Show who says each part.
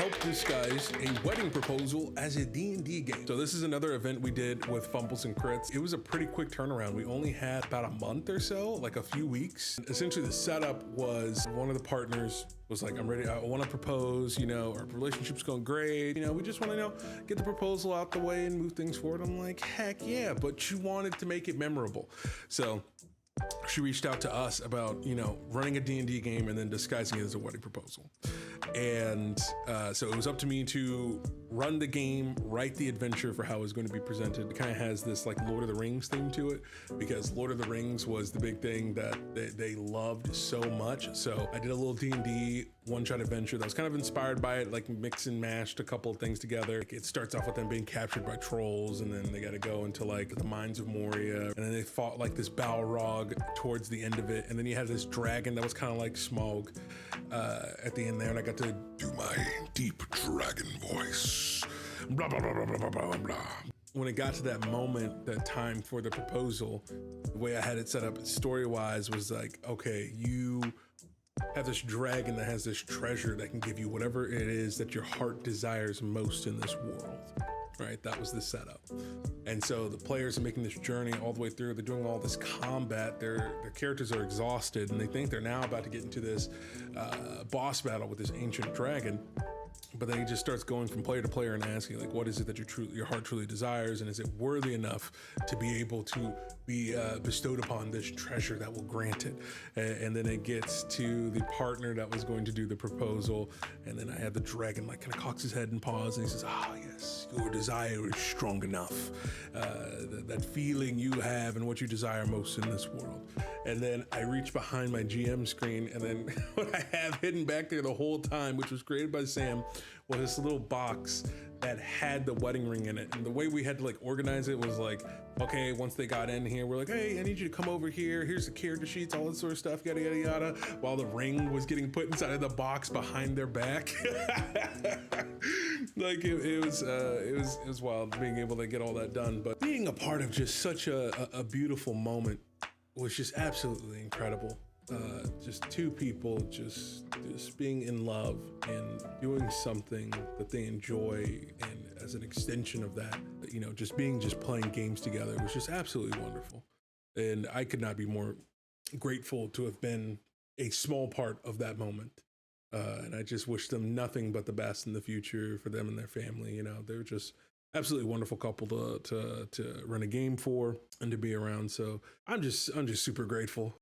Speaker 1: help disguise a wedding proposal as a D&D game. So this is another event we did with Fumbles and Crits. It was a pretty quick turnaround. We only had about a month or so, like a few weeks. Essentially the setup was one of the partners was like, I'm ready, I want to propose, you know, our relationship's going great. You know, we just want to, get the proposal out the way and move things forward. I'm like, heck yeah, but you wanted to make it memorable. So she reached out to us about, running a D&D game and then disguising it as a wedding proposal. And so it was up to me to run the game, write the adventure for how it was going to be presented. It kind of has this like Lord of the Rings theme to it, because Lord of the Rings was the big thing that they loved so much. So I did a little D&D one-shot adventure that was kind of inspired by it, like mix and mashed a couple of things together. It starts off with them being captured by trolls, and then they got to go into like the mines of Moria, and then they fought like this Balrog towards the end of it, and then you had this dragon that was kind of like Smaug at the end there, and I got to do my deep dragon voice. Blah, blah, blah, blah, blah, blah, blah. When it got to that moment, that time for the proposal, the way I had it set up story-wise was like, okay, you have this dragon that has this treasure that can give you whatever it is that your heart desires most in this world, right? That was the setup. And so the players are making this journey all the way through. They're doing all this combat. Their characters are exhausted, and they think they're now about to get into this boss battle with this ancient dragon. But then he just starts going from player to player and asking, like, what is it that your heart truly desires? And is it worthy enough to be able to be bestowed upon this treasure that will grant it? And then it gets to the partner that was going to do the proposal. And then I had the dragon like kind of cocks his head and paws, and he says, yes, your desire is strong enough. That feeling you have and what you desire most in this world. And then I reach behind my GM screen, and then what I have hidden back there the whole time, which was created by Sam, was this little box that had the wedding ring in it. And the way we had to like organize it was like, okay, once they got in here, we're like, hey, I need you to come over here. Here's the character sheets, all that sort of stuff, yada, yada, yada. While the ring was getting put inside of the box behind their back. Like it was wild being able to get all that done. But being a part of just such a beautiful moment was just absolutely incredible. Just two people just being in love and doing something that they enjoy, and as an extension of that, just playing games together was just absolutely wonderful. And I could not be more grateful to have been a small part of that moment. And I just wish them nothing but the best in the future for them and their family. They're just absolutely wonderful couple to run a game for and to be around. So I'm just super grateful.